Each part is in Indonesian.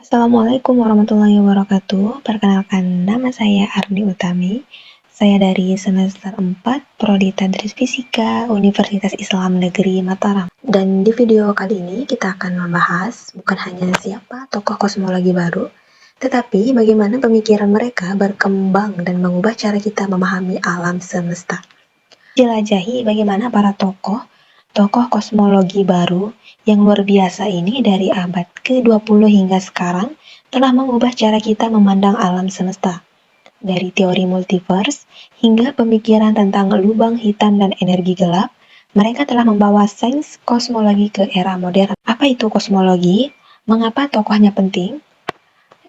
Assalamualaikum warahmatullahi wabarakatuh. Perkenalkan, nama saya Ardi Utami. Saya dari semester 4 Prodi Tadris Fisika Universitas Islam Negeri Mataram. Dan di video kali ini kita akan membahas bukan hanya siapa tokoh kosmologi baru, tetapi bagaimana pemikiran mereka berkembang dan mengubah cara kita memahami alam semesta. Jelajahi bagaimana para tokoh kosmologi baru yang luar biasa ini dari abad ke-20 hingga sekarang telah mengubah cara kita memandang alam semesta. Dari teori multiverse hingga pemikiran tentang lubang hitam dan energi gelap, mereka telah membawa sains kosmologi ke era modern. Apa itu kosmologi? Mengapa tokohnya penting?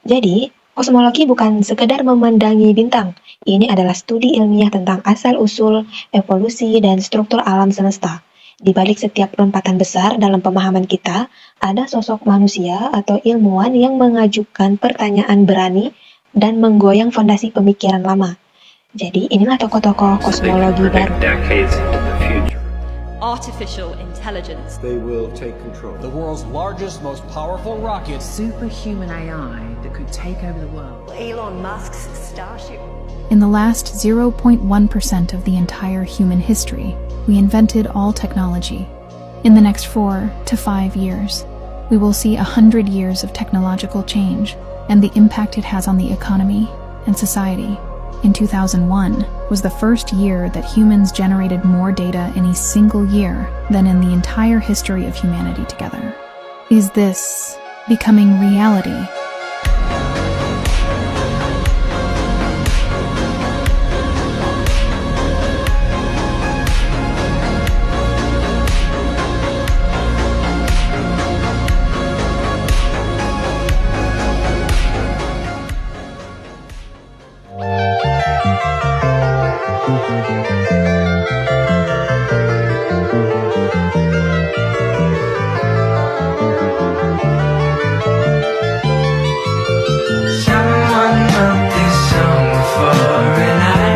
Jadi, kosmologi bukan sekedar memandangi bintang. Ini adalah studi ilmiah tentang asal-usul, evolusi, dan struktur alam semesta. Di balik setiap lompatan besar dalam pemahaman kita, ada sosok manusia atau ilmuwan yang mengajukan pertanyaan berani dan menggoyang fondasi pemikiran lama. Jadi, inilah tokoh-tokoh kosmologi baru. Artificial intelligence. They will take control. The world's largest, most powerful rocket. Superhuman AI that could take over the world. Elon Musk's Starship. In the last 0.1% of the entire human history, we invented all technology. In the next 4 to 5 years, we will see 100 years of technological change and the impact it has on the economy and society. In 2001 was the first year that humans generated more data in a single year than in the entire history of humanity together. Is this becoming reality?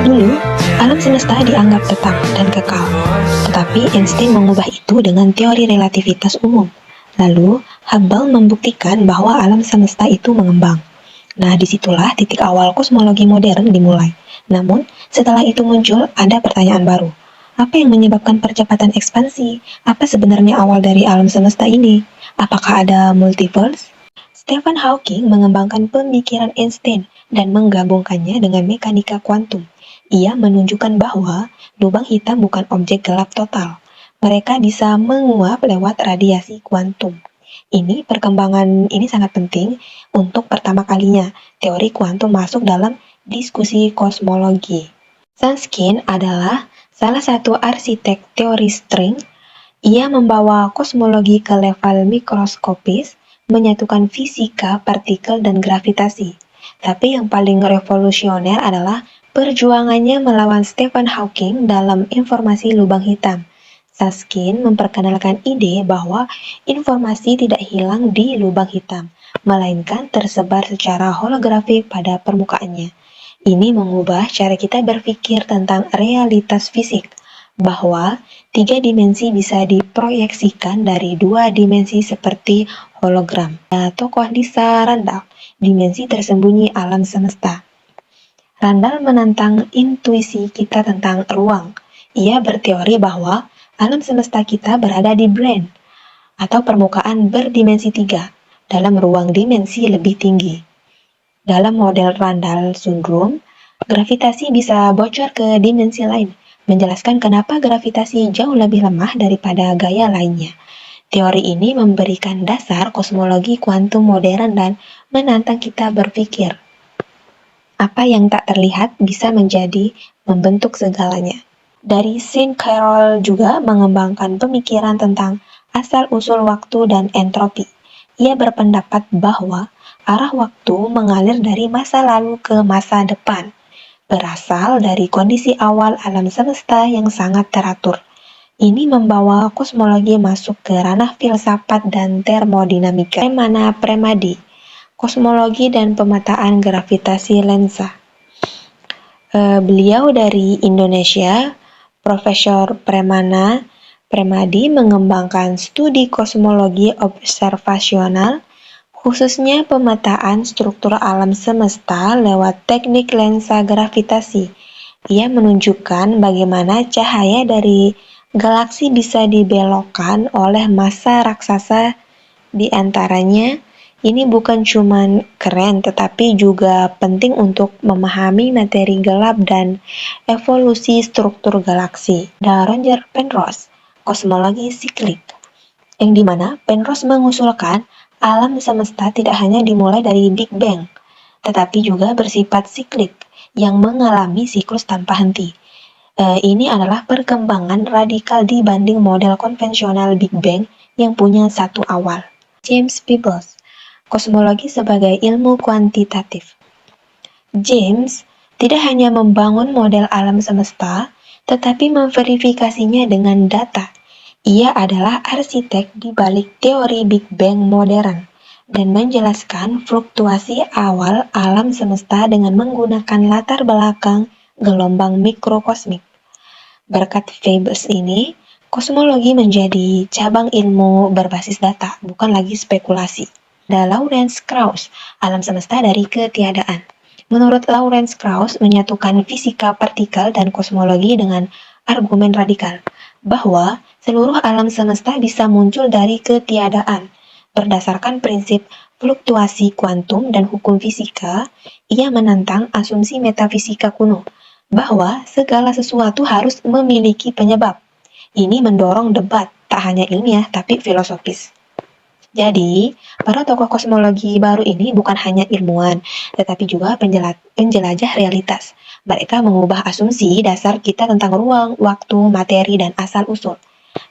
Dulu, alam semesta dianggap tetap dan kekal, tetapi Einstein mengubah itu dengan teori relativitas umum. Lalu, Hubble membuktikan bahwa alam semesta itu mengembang. Nah, disitulah titik awal kosmologi modern dimulai. Namun, setelah itu muncul ada pertanyaan baru. Apa yang menyebabkan percepatan ekspansi? Apa sebenarnya awal dari alam semesta ini? Apakah ada multiverse? Stephen Hawking mengembangkan pemikiran Einstein dan menggabungkannya dengan mekanika kuantum. Ia menunjukkan bahwa lubang hitam bukan objek gelap total. Mereka bisa menguap lewat radiasi kuantum. Perkembangan ini sangat penting untuk pertama kalinya teori kuantum masuk dalam diskusi kosmologi. Susskind adalah salah satu arsitek teori string. Ia membawa kosmologi ke level mikroskopis, menyatukan fisika, partikel, dan gravitasi. Tapi yang paling revolusioner adalah perjuangannya melawan Stephen Hawking dalam informasi lubang hitam. Susskind memperkenalkan ide bahwa informasi tidak hilang di lubang hitam, melainkan tersebar secara holografik pada permukaannya. Ini mengubah cara kita berpikir tentang realitas fisik, bahwa 3 dimensi bisa diproyeksikan dari 2 dimensi seperti hologram. Tokoh Lisa Randall, dimensi tersembunyi alam semesta. Randall menantang intuisi kita tentang ruang. Ia berteori bahwa alam semesta kita berada di brane, atau permukaan berdimensi 3, dalam ruang dimensi lebih tinggi. Dalam model Randall Syndrome, gravitasi bisa bocor ke dimensi lain, menjelaskan kenapa gravitasi jauh lebih lemah daripada gaya lainnya. Teori ini memberikan dasar kosmologi kuantum modern dan menantang kita berpikir. Apa yang tak terlihat bisa menjadi membentuk segalanya. Dari Sean Carroll juga mengembangkan pemikiran tentang asal-usul waktu dan entropi. Ia berpendapat bahwa arah waktu mengalir dari masa lalu ke masa depan, berasal dari kondisi awal alam semesta yang sangat teratur. Ini membawa kosmologi masuk ke ranah filsafat dan termodinamika. Premana Premadi, kosmologi dan pemetaan gravitasi lensa. Beliau dari Indonesia, Profesor Premana Premadi mengembangkan studi kosmologi observasional khususnya pemetaan struktur alam semesta lewat teknik lensa gravitasi. Ia menunjukkan bagaimana cahaya dari galaksi bisa dibelokkan oleh massa raksasa di antaranya. Ini bukan cuma keren, tetapi juga penting untuk memahami materi gelap dan evolusi struktur galaksi. Dan Roger Penrose, kosmologi siklik, yang dimana Penrose mengusulkan alam semesta tidak hanya dimulai dari Big Bang, tetapi juga bersifat siklik yang mengalami siklus tanpa henti. Ini adalah perkembangan radikal dibanding model konvensional Big Bang yang punya satu awal. James Peebles, kosmologi sebagai ilmu kuantitatif. James tidak hanya membangun model alam semesta, tetapi memverifikasinya dengan data. Ia adalah arsitek di balik teori Big Bang modern dan menjelaskan fluktuasi awal alam semesta dengan menggunakan latar belakang gelombang mikrokosmik. Berkat Peebles ini, kosmologi menjadi cabang ilmu berbasis data, bukan lagi spekulasi. Ada Lawrence Krauss, alam semesta dari ketiadaan. Menurut Lawrence Krauss, menyatukan fisika partikel dan kosmologi dengan argumen radikal, bahwa seluruh alam semesta bisa muncul dari ketiadaan. Berdasarkan prinsip fluktuasi kuantum dan hukum fisika, ia menantang asumsi metafisika kuno, bahwa segala sesuatu harus memiliki penyebab. Ini mendorong debat, tak hanya ilmiah, tapi filosofis. Jadi, para tokoh kosmologi baru ini bukan hanya ilmuwan, tetapi juga penjelajah realitas. Mereka mengubah asumsi dasar kita tentang ruang, waktu, materi, dan asal-usul.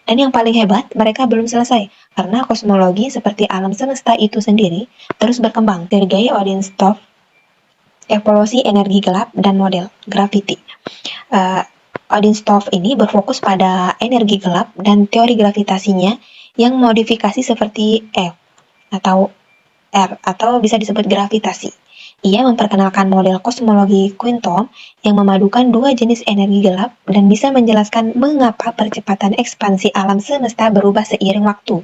Dan yang paling hebat, mereka belum selesai, karena kosmologi seperti alam semesta itu sendiri terus berkembang. Sergei Odintsov, evolusi energi gelap dan model, gravity. Odintsov ini berfokus pada energi gelap dan teori gravitasinya yang modifikasi seperti F atau R atau bisa disebut gravitasi. Ia memperkenalkan model kosmologi kuantum yang memadukan dua jenis energi gelap dan bisa menjelaskan mengapa percepatan ekspansi alam semesta berubah seiring waktu.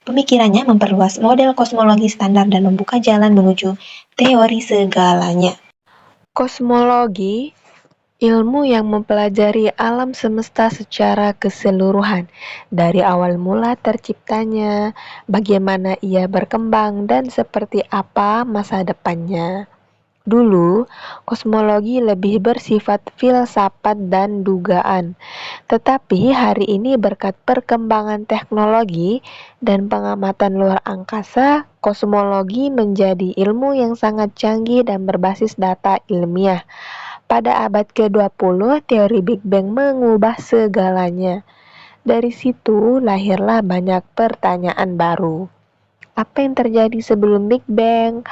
Pemikirannya memperluas model kosmologi standar dan membuka jalan menuju teori segalanya. Kosmologi, ilmu yang mempelajari alam semesta secara keseluruhan, dari awal mula terciptanya, bagaimana ia berkembang, dan seperti apa masa depannya. Dulu, kosmologi lebih bersifat filsafat dan dugaan, tetapi hari ini berkat perkembangan teknologi dan pengamatan luar angkasa, kosmologi menjadi ilmu yang sangat canggih dan berbasis data ilmiah. Pada abad ke-20, teori Big Bang mengubah segalanya. Dari situ lahirlah banyak pertanyaan baru. Apa yang terjadi sebelum Big Bang?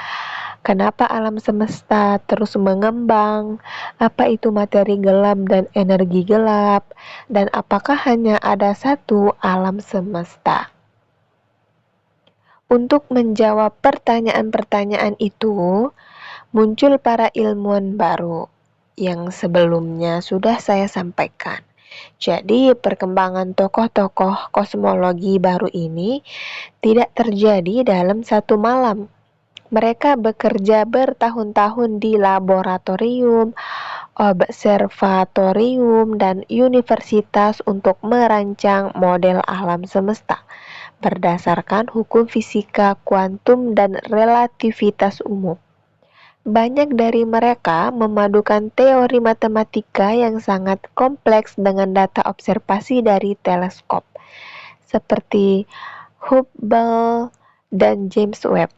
Kenapa alam semesta terus mengembang? Apa itu materi gelap dan energi gelap? Dan apakah hanya ada satu alam semesta? Untuk menjawab pertanyaan-pertanyaan itu, muncul para ilmuwan baru yang sebelumnya sudah saya sampaikan. Jadi, perkembangan tokoh-tokoh kosmologi baru ini tidak terjadi dalam satu malam. Mereka bekerja bertahun-tahun di laboratorium, observatorium, dan universitas untuk merancang model alam semesta berdasarkan hukum fisika kuantum dan relativitas umum. Banyak dari mereka memadukan teori matematika yang sangat kompleks dengan data observasi dari teleskop, seperti Hubble dan James Webb.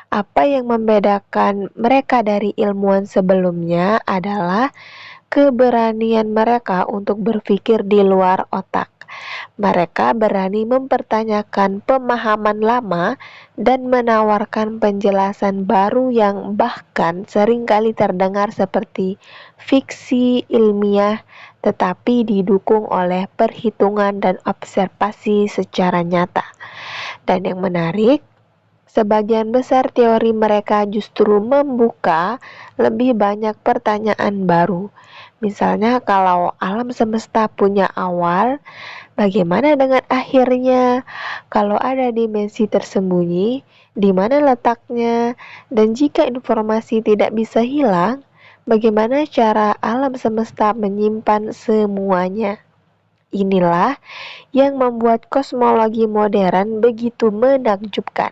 Apa yang membedakan mereka dari ilmuwan sebelumnya adalah keberanian mereka untuk berpikir di luar otak. Mereka berani mempertanyakan pemahaman lama dan menawarkan penjelasan baru yang bahkan seringkali terdengar seperti fiksi ilmiah, tetapi didukung oleh perhitungan dan observasi secara nyata. Dan yang menarik, sebagian besar teori mereka justru membuka lebih banyak pertanyaan baru. Misalnya, kalau alam semesta punya awal, bagaimana dengan akhirnya? Kalau ada dimensi tersembunyi, di mana letaknya, dan jika informasi tidak bisa hilang, bagaimana cara alam semesta menyimpan semuanya? Inilah yang membuat kosmologi modern begitu menakjubkan.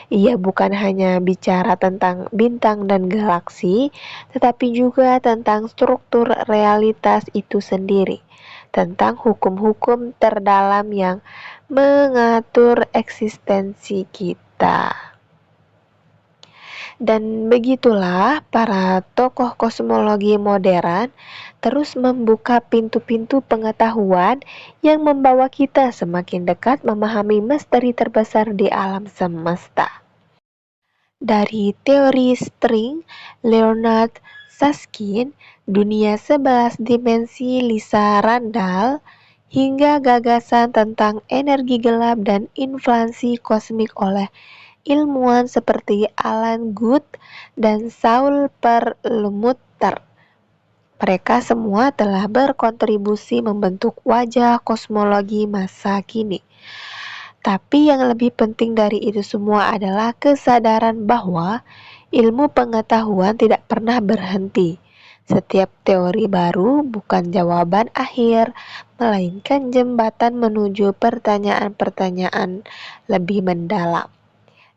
Ia bukan hanya bicara tentang bintang dan galaksi, tetapi juga tentang struktur realitas itu sendiri, tentang hukum-hukum terdalam yang mengatur eksistensi kita. Dan begitulah para tokoh kosmologi modern terus membuka pintu-pintu pengetahuan yang membawa kita semakin dekat memahami misteri terbesar di alam semesta. Dari teori string Leonard Susskind, dunia 11 dimensi Lisa Randall, hingga gagasan tentang energi gelap dan inflasi kosmik oleh ilmuwan seperti Alan Guth dan Saul Perlmutter. Mereka semua telah berkontribusi membentuk wajah kosmologi masa kini. Tapi yang lebih penting dari itu semua adalah kesadaran bahwa ilmu pengetahuan tidak pernah berhenti. Setiap teori baru bukan jawaban akhir, melainkan jembatan menuju pertanyaan-pertanyaan lebih mendalam.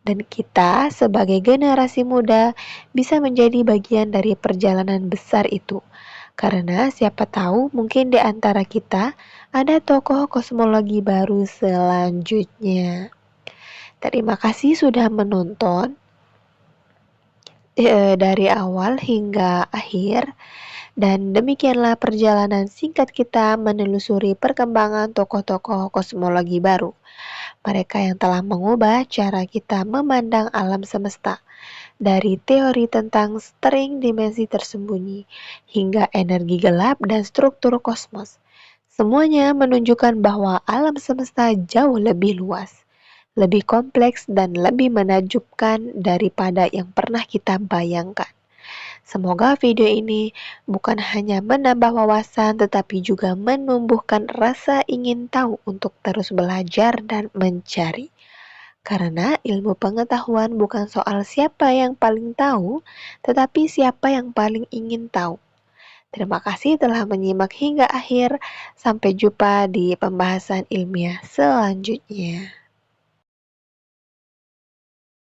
Dan kita sebagai generasi muda bisa menjadi bagian dari perjalanan besar itu. Karena siapa tahu mungkin di antara kita ada tokoh kosmologi baru selanjutnya. Terima kasih sudah menonton dari awal hingga akhir. Dan demikianlah perjalanan singkat kita menelusuri perkembangan tokoh-tokoh kosmologi baru. Mereka yang telah mengubah cara kita memandang alam semesta, dari teori tentang string dimensi tersembunyi hingga energi gelap dan struktur kosmos. Semuanya menunjukkan bahwa alam semesta jauh lebih luas, lebih kompleks, dan lebih menakjubkan daripada yang pernah kita bayangkan. Semoga video ini bukan hanya menambah wawasan tetapi juga menumbuhkan rasa ingin tahu untuk terus belajar dan mencari. Karena ilmu pengetahuan bukan soal siapa yang paling tahu, tetapi siapa yang paling ingin tahu. Terima kasih telah menyimak hingga akhir. Sampai jumpa di pembahasan ilmiah selanjutnya.